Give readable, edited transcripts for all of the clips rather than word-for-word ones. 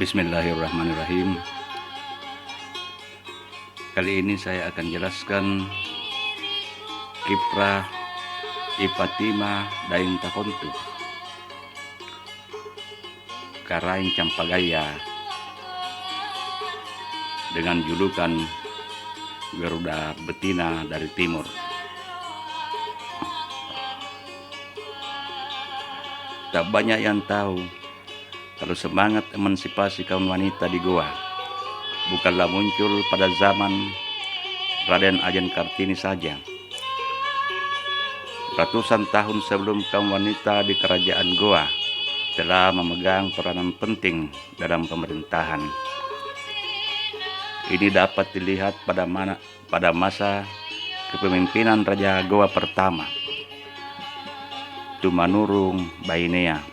Bismillahirrahmanirrahim. Kali ini saya akan jelaskan kiprah Ipatima Daeng Takontu Karaeng Campagaya dengan julukan Garuda Betina dari Timur. Tak banyak yang tahu kalau semangat emansipasi kaum wanita di Goa bukanlah muncul pada zaman Raden Ajeng Kartini saja. Ratusan tahun sebelum kaum wanita di kerajaan Goa telah memegang peranan penting dalam pemerintahan. Ini dapat dilihat pada masa kepemimpinan Raja Goa pertama, Tumanurung Bainea,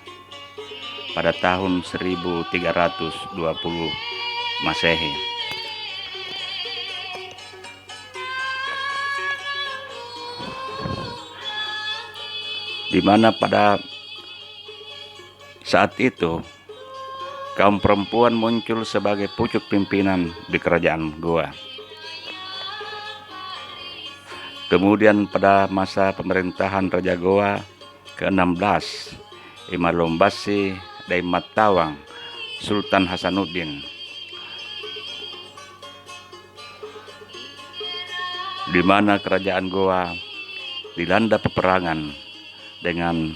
pada tahun 1320 Masehi. Di mana pada saat itu kaum perempuan muncul sebagai pucuk pimpinan di kerajaan Goa. Kemudian pada masa pemerintahan Raja Goa ke-16, Imalombasi Daeng Matawang Sultan Hasanuddin, di mana kerajaan Goa dilanda peperangan dengan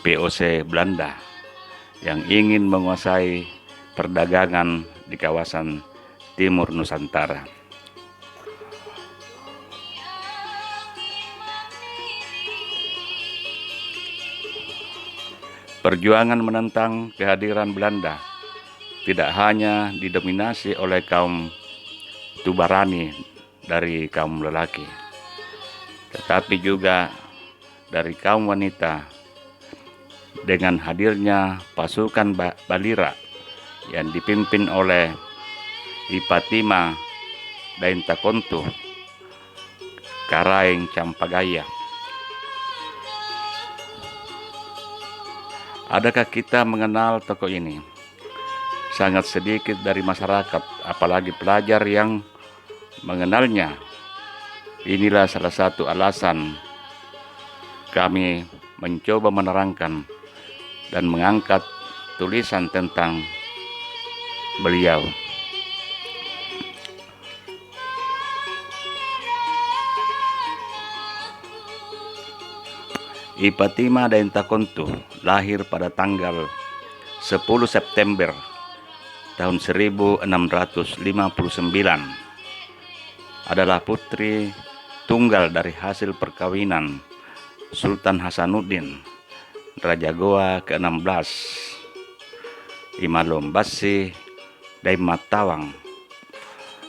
VOC Belanda yang ingin menguasai perdagangan di kawasan timur Nusantara. Perjuangan menentang kehadiran Belanda tidak hanya didominasi oleh kaum Tubarani dari kaum lelaki, tetapi juga dari kaum wanita dengan hadirnya pasukan Balira yang dipimpin oleh Ipatima Daeng Takontu Karaeng Campagaya. Adakah kita mengenal tokoh ini? Sangat sedikit dari masyarakat, apalagi pelajar yang mengenalnya. Inilah salah satu alasan kami mencoba menerangkan dan mengangkat tulisan tentang beliau. Ipatima Daeng Takontu lahir pada tanggal 10 September tahun 1659. Adalah putri tunggal dari hasil perkawinan Sultan Hasanuddin, Raja Goa ke-16, Imalombasi Daeng Matawang,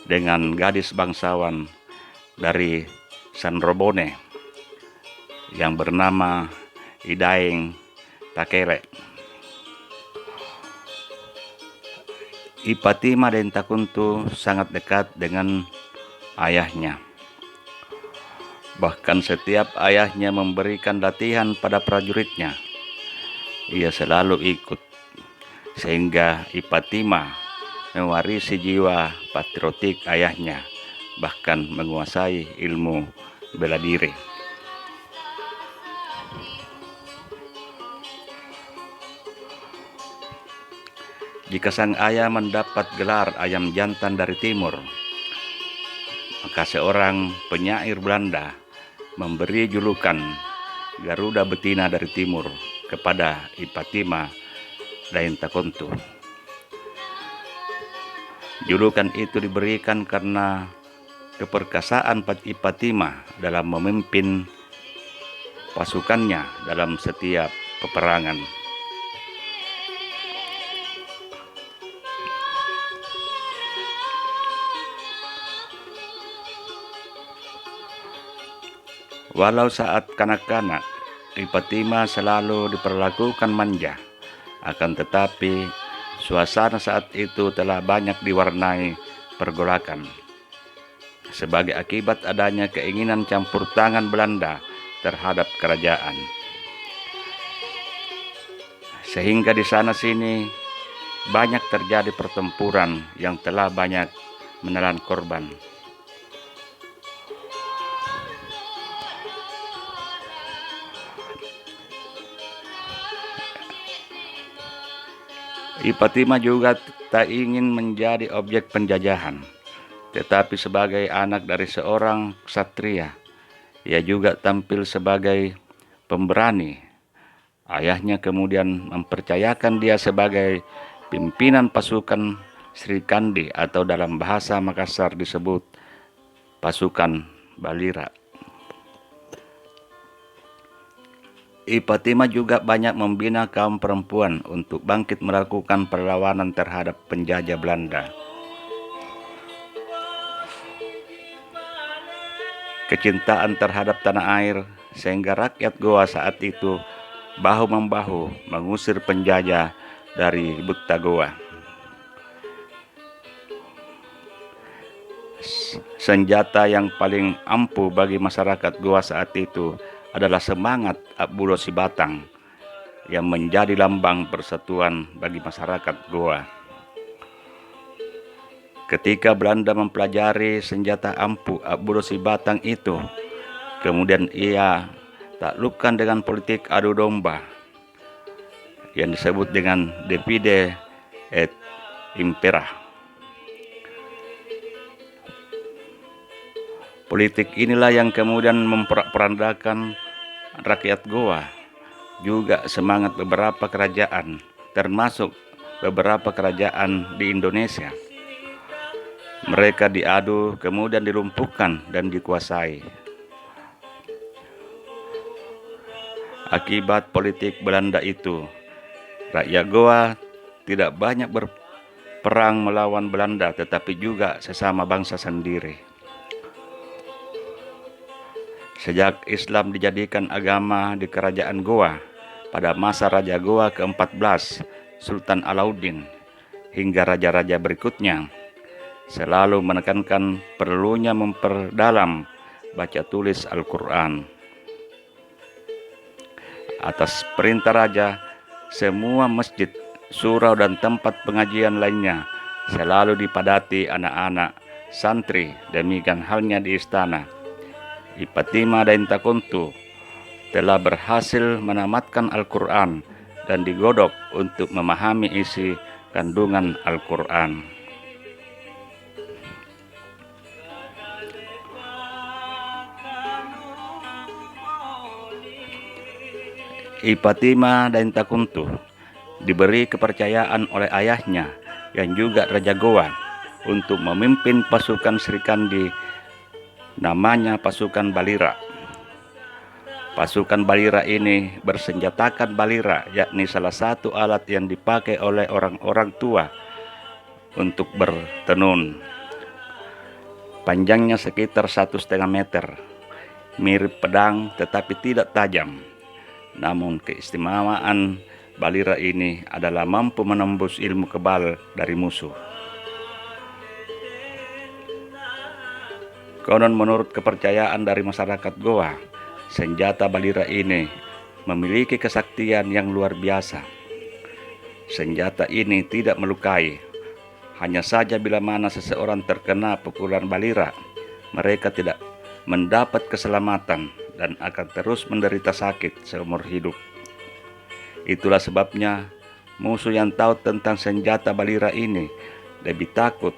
dengan gadis bangsawan dari Sanrobone yang bernama Idaeng Takele. Ipatima Daeng Takontu sangat dekat dengan ayahnya. Bahkan setiap ayahnya memberikan latihan pada prajuritnya, ia selalu ikut, sehingga Ipatima mewarisi jiwa patriotik ayahnya, bahkan menguasai ilmu bela diri. Jika sang ayah mendapat gelar ayam jantan dari timur, maka seorang penyair Belanda memberi julukan Garuda Betina dari Timur kepada Ipatima Daeng Takontu. Julukan itu diberikan karena keperkasaan Ipatima dalam memimpin pasukannya dalam setiap peperangan. Walau saat kanak-kanak, Ipatima selalu diperlakukan manja, akan tetapi suasana saat itu telah banyak diwarnai pergolakan sebagai akibat adanya keinginan campur tangan Belanda terhadap kerajaan. Sehingga di sana sini banyak terjadi pertempuran yang telah banyak menelan korban. Ipatima juga tak ingin menjadi objek penjajahan, tetapi sebagai anak dari seorang ksatria, ia juga tampil sebagai pemberani. Ayahnya kemudian mempercayakan dia sebagai pimpinan pasukan Sri Kandi, atau dalam bahasa Makassar disebut pasukan Balira. Ipatima juga banyak membina kaum perempuan untuk bangkit melakukan perlawanan terhadap penjajah Belanda. Kecintaan terhadap tanah air sehingga rakyat Goa saat itu bahu-membahu mengusir penjajah dari Buta Goa. Senjata yang paling ampuh bagi masyarakat Goa saat itu adalah semangat Abulo Sibatang yang menjadi lambang persatuan bagi masyarakat Goa. Ketika Belanda mempelajari senjata ampuh Abulo Sibatang itu, kemudian ia taklukkan dengan politik adu domba yang disebut dengan divide et impera. Politik inilah yang kemudian memperandakan rakyat Goa, juga semangat beberapa kerajaan, termasuk beberapa kerajaan di Indonesia. Mereka diadu, kemudian dilumpuhkan dan dikuasai. Akibat politik Belanda itu, rakyat Goa tidak banyak berperang melawan Belanda, tetapi juga sesama bangsa sendiri. Sejak Islam dijadikan agama di kerajaan Goa pada masa Raja Goa ke-14, Sultan Alauddin, hingga raja-raja berikutnya, selalu menekankan perlunya memperdalam baca tulis Al-Quran. Atas perintah raja, semua masjid, surau, dan tempat pengajian lainnya selalu dipadati anak-anak santri. Demikian halnya di istana. Ipatima Daintakuntu telah berhasil menamatkan Al-Quran dan digodok untuk memahami isi kandungan Al-Quran. Ipatima Daintakuntu diberi kepercayaan oleh ayahnya yang juga Raja Goa untuk memimpin pasukan Sri Kandi, namanya pasukan Balira. Pasukan Balira ini bersenjatakan balira, yakni salah satu alat yang dipakai oleh orang-orang tua untuk bertenun. Panjangnya sekitar 1,5 meter, mirip pedang tetapi tidak tajam. Namun keistimewaan balira ini adalah mampu menembus ilmu kebal dari musuh. Konon menurut kepercayaan dari masyarakat Goa, senjata balira ini memiliki kesaktian yang luar biasa. Senjata ini tidak melukai, hanya saja bila mana seseorang terkena pukulan balira, mereka tidak mendapat keselamatan dan akan terus menderita sakit seumur hidup. Itulah sebabnya musuh yang tahu tentang senjata balira ini lebih takut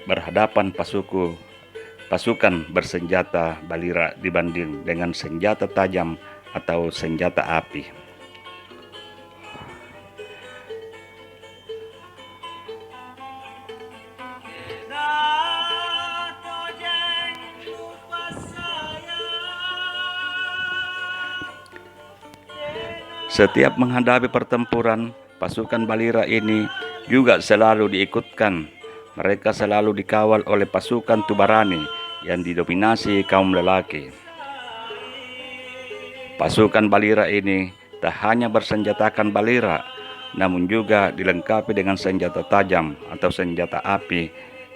berhadapan pasukan bersenjata balira dibanding dengan senjata tajam atau senjata api. Setiap menghadapi pertempuran, pasukan balira ini juga selalu diikutkan. Mereka selalu dikawal oleh pasukan Tubarani yang didominasi kaum lelaki. Pasukan balira ini tak hanya bersenjatakan balira, namun juga dilengkapi dengan senjata tajam atau senjata api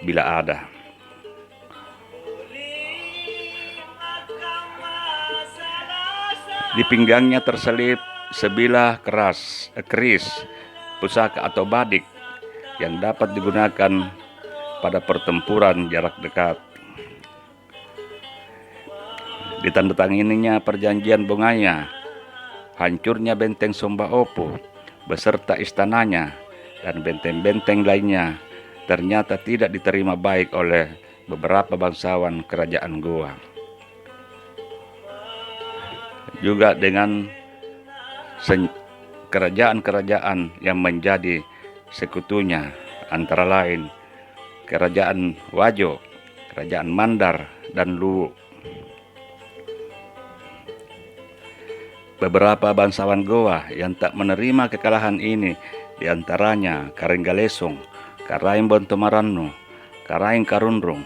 bila ada. Di pinggangnya terselip sebilah keris pusaka atau badik yang dapat digunakan pada pertempuran jarak dekat. Ditandatangininya perjanjian Bongaya, hancurnya benteng Somba Opu beserta istananya dan benteng-benteng lainnya ternyata tidak diterima baik oleh beberapa bangsawan kerajaan Goa. Juga dengan kerajaan-kerajaan yang menjadi sekutunya, antara lain kerajaan Wajo, kerajaan Mandar, dan Luwu. Beberapa bangsawan Goa yang tak menerima kekalahan ini diantaranya Karenggalesong, Karaeng Bontomarannu, Karaeng Karunrung,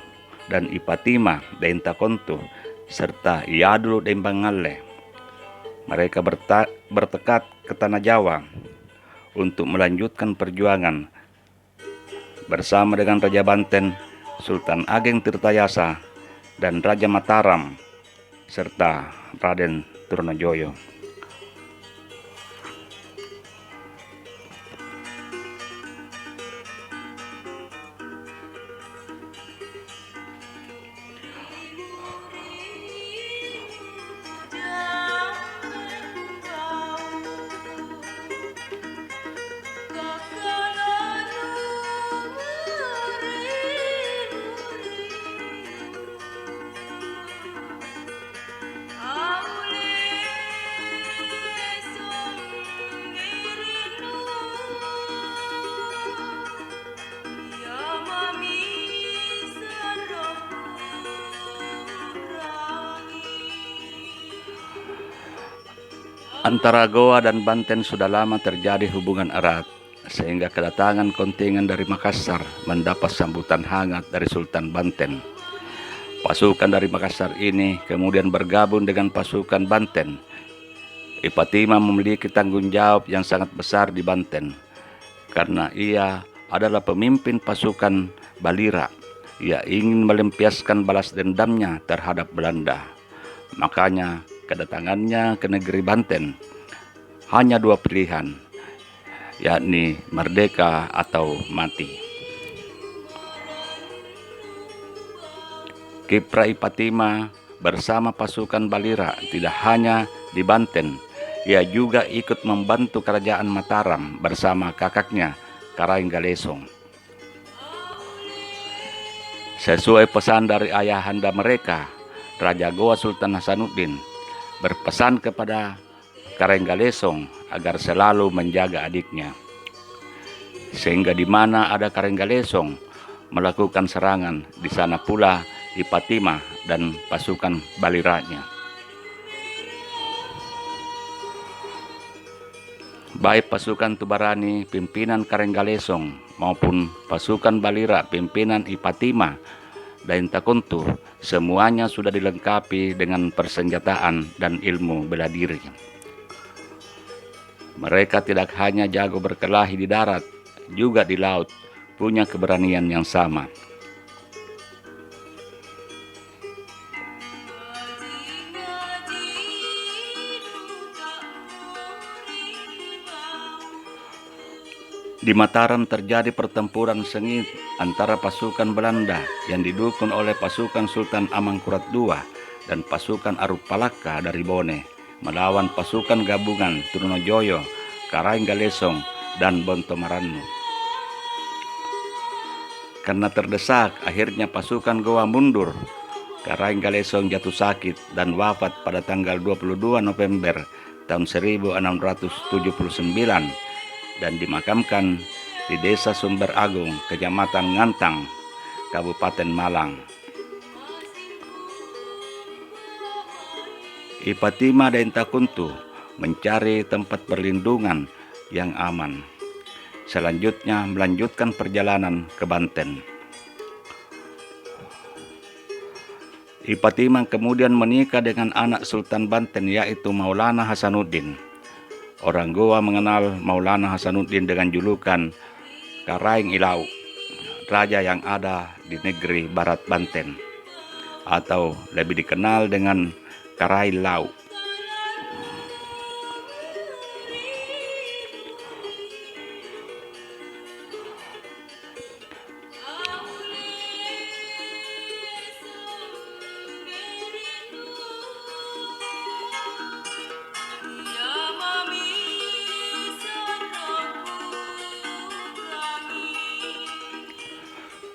dan Ipatima Daintakontu, serta Iadulu Dembangalle. Mereka bertekad ke Tanah Jawa untuk melanjutkan perjuangan bersama dengan Raja Banten, Sultan Ageng Tirtayasa, dan Raja Mataram, serta Raden Trunojoyo. Antara Goa dan Banten sudah lama terjadi hubungan erat, sehingga kedatangan kontingen dari Makassar mendapat sambutan hangat dari Sultan Banten. Pasukan dari Makassar ini kemudian bergabung dengan pasukan Banten. Ipatima memiliki tanggung jawab yang sangat besar di Banten, karena ia adalah pemimpin pasukan Balira. Ia ingin melampiaskan balas dendamnya terhadap Belanda. Makanya kedatangannya ke negeri Banten hanya dua pilihan, yakni merdeka atau mati. Kiprah Ipatima bersama pasukan Balira tidak hanya di Banten, ia juga ikut membantu kerajaan Mataram bersama kakaknya Karenggalesong. Sesuai pesan dari ayahanda mereka, Raja Goa Sultan Hasanuddin berpesan kepada Karenggalesong agar selalu menjaga adiknya, sehingga di mana ada Karenggalesong melakukan serangan, di sana pula Ipatima dan pasukan Baliranya. Baik pasukan Tubarani pimpinan Karenggalesong maupun pasukan Balira pimpinan Ipatima Daintakontu, semuanya sudah dilengkapi dengan persenjataan dan ilmu bela diri. Mereka tidak hanya jago berkelahi di darat, juga di laut, punya keberanian yang sama. Di Mataram terjadi pertempuran sengit antara pasukan Belanda yang didukung oleh pasukan Sultan Amangkurat II dan pasukan Arupalaka dari Bone melawan pasukan gabungan Trunojoyo, Karenggalesong, dan Bontomarannu. Karena terdesak, akhirnya pasukan Goa mundur. Karenggalesong jatuh sakit dan wafat pada tanggal 22 November tahun 1679 dan dimakamkan di Desa Sumber Agung, Kecamatan Ngantang, Kabupaten Malang. Ipatima Daintakontu mencari tempat perlindungan yang aman. Selanjutnya melanjutkan perjalanan ke Banten. Ipatima kemudian menikah dengan anak Sultan Banten, yaitu Maulana Hasanuddin. Orang Goa mengenal Maulana Hasanuddin dengan julukan Karaeng Ilau, raja yang ada di negeri Barat Banten, atau lebih dikenal dengan Karaeng Lau.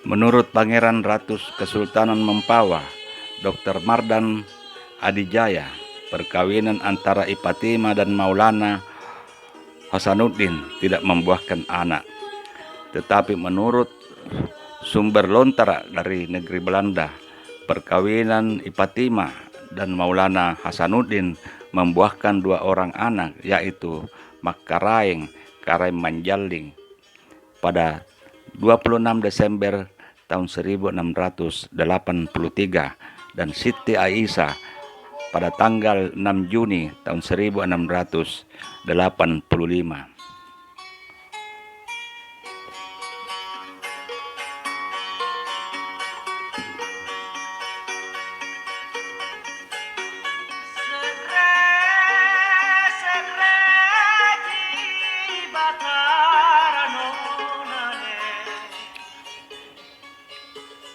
Menurut Pangeran Ratu Kesultanan Mempawah, Dr. Mardan Adijaya, perkawinan antara Ipatima dan Maulana Hasanuddin tidak membuahkan anak. Tetapi menurut sumber lontara dari negeri Belanda, perkawinan Ipatima dan Maulana Hasanuddin membuahkan 2 orang anak, yaitu Makkaraeng Karaeng Manjalling pada 26 Desember tahun 1683 dan Siti Aisyah pada tanggal 6 Juni tahun 1685.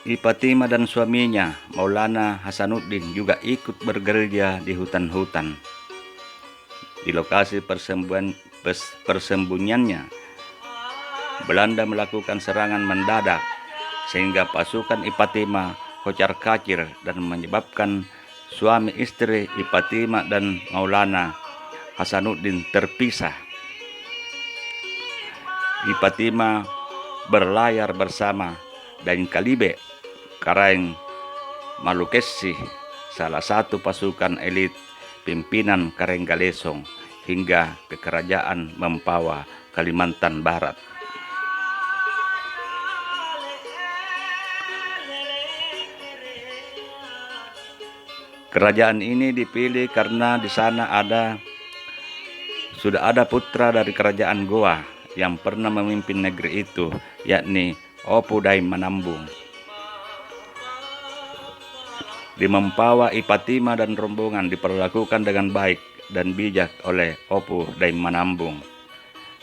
Ipatima dan suaminya Maulana Hasanuddin juga ikut bergerilya di hutan-hutan. Di lokasi persembunyiannya, Belanda melakukan serangan mendadak sehingga pasukan Ipatima kocar-kacir dan menyebabkan suami istri Ipatima dan Maulana Hasanuddin terpisah. Ipatima berlayar bersama Dain Kalibe Karaeng Malukesi, salah satu pasukan elit pimpinan Karaeng Galesong, hingga ke Kerajaan Mempawah, Kalimantan Barat. Kerajaan ini dipilih karena di sana sudah ada putra dari kerajaan Goa yang pernah memimpin negeri itu, yakni Opu Daim Manambung. Di Mempawah, Ipatima dan rombongan diperlakukan dengan baik dan bijak oleh Opu Daim Manambung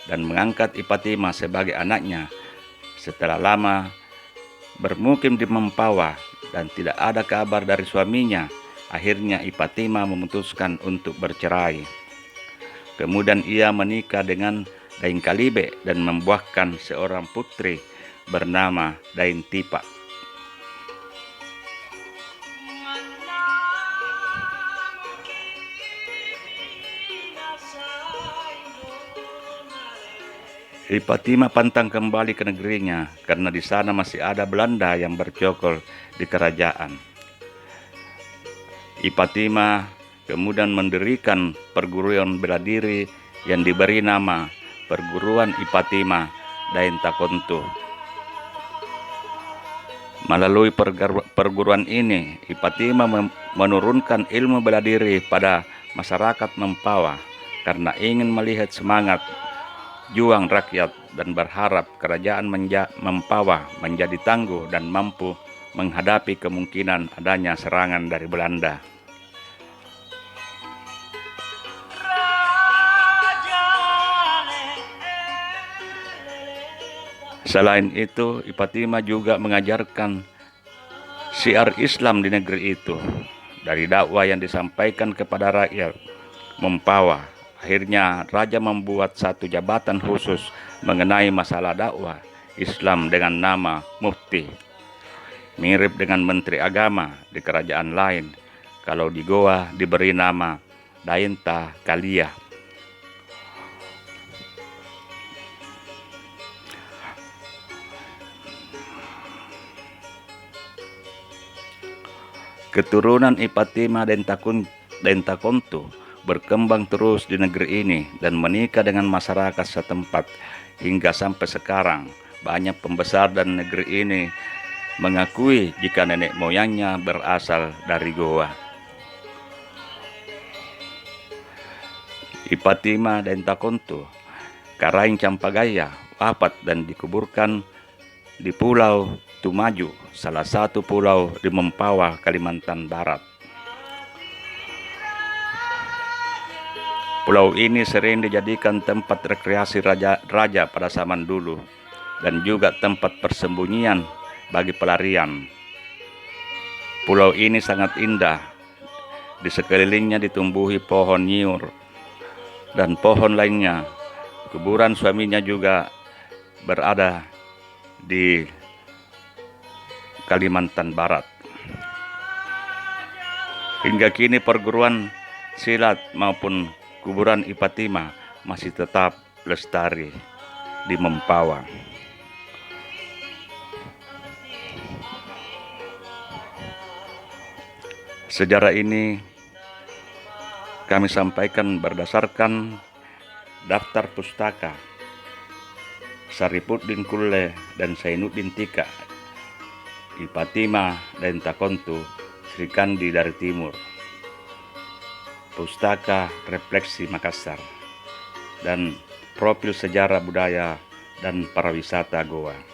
dan mengangkat Ipatima sebagai anaknya. Setelah lama bermukim di Mempawah dan tidak ada kabar dari suaminya, akhirnya Ipatima memutuskan untuk bercerai. Kemudian ia menikah dengan Dain Kalibe dan membuahkan seorang putri bernama Dain Tipa. Ipatima pantang kembali ke negerinya karena di sana masih ada Belanda yang bercokol di kerajaan. Ipatima kemudian mendirikan perguruan bela diri yang diberi nama Perguruan Ipatima Dain Takonto. Melalui perguruan ini, Ipatima menurunkan ilmu bela diri pada masyarakat Mempawah karena ingin melihat semangat juang rakyat dan berharap kerajaan Mempawah menjadi tangguh dan mampu menghadapi kemungkinan adanya serangan dari Belanda. Selain itu, Ipatima juga mengajarkan syiar Islam di negeri itu. Dari dakwah yang disampaikan kepada rakyat Mempawah, akhirnya raja membuat satu jabatan khusus mengenai masalah dakwah Islam dengan nama Mufti. Mirip dengan Menteri Agama di kerajaan lain. Kalau di Goa diberi nama Dainta Kalia. Keturunan Ipatima dan Takonto berkembang terus di negeri ini dan menikah dengan masyarakat setempat hingga sampai sekarang. Banyak pembesar dan negeri ini mengakui jika nenek moyangnya berasal dari Goa. Ipatima dan Takonto Karaeng Campagaya wafat dan dikuburkan di Pulau Tumaju, salah satu pulau di Mempawah, Kalimantan Barat. Pulau ini sering dijadikan tempat rekreasi raja pada zaman dulu dan juga tempat persembunyian bagi pelarian. Pulau ini sangat indah. Di sekelilingnya ditumbuhi pohon nyiur dan pohon lainnya. Kuburan suaminya juga berada di Kalimantan Barat. Hingga kini perguruan silat maupun kuburan Ipatima masih tetap lestari di Mempawah. Sejarah ini kami sampaikan berdasarkan daftar pustaka Saripuddin Kulle dan Zainuddin Tika, Ipatima dan Takontu, Sri Kandi dari Timur, Pustaka Refleksi Makassar, dan Profil Sejarah Budaya dan Pariwisata Goa.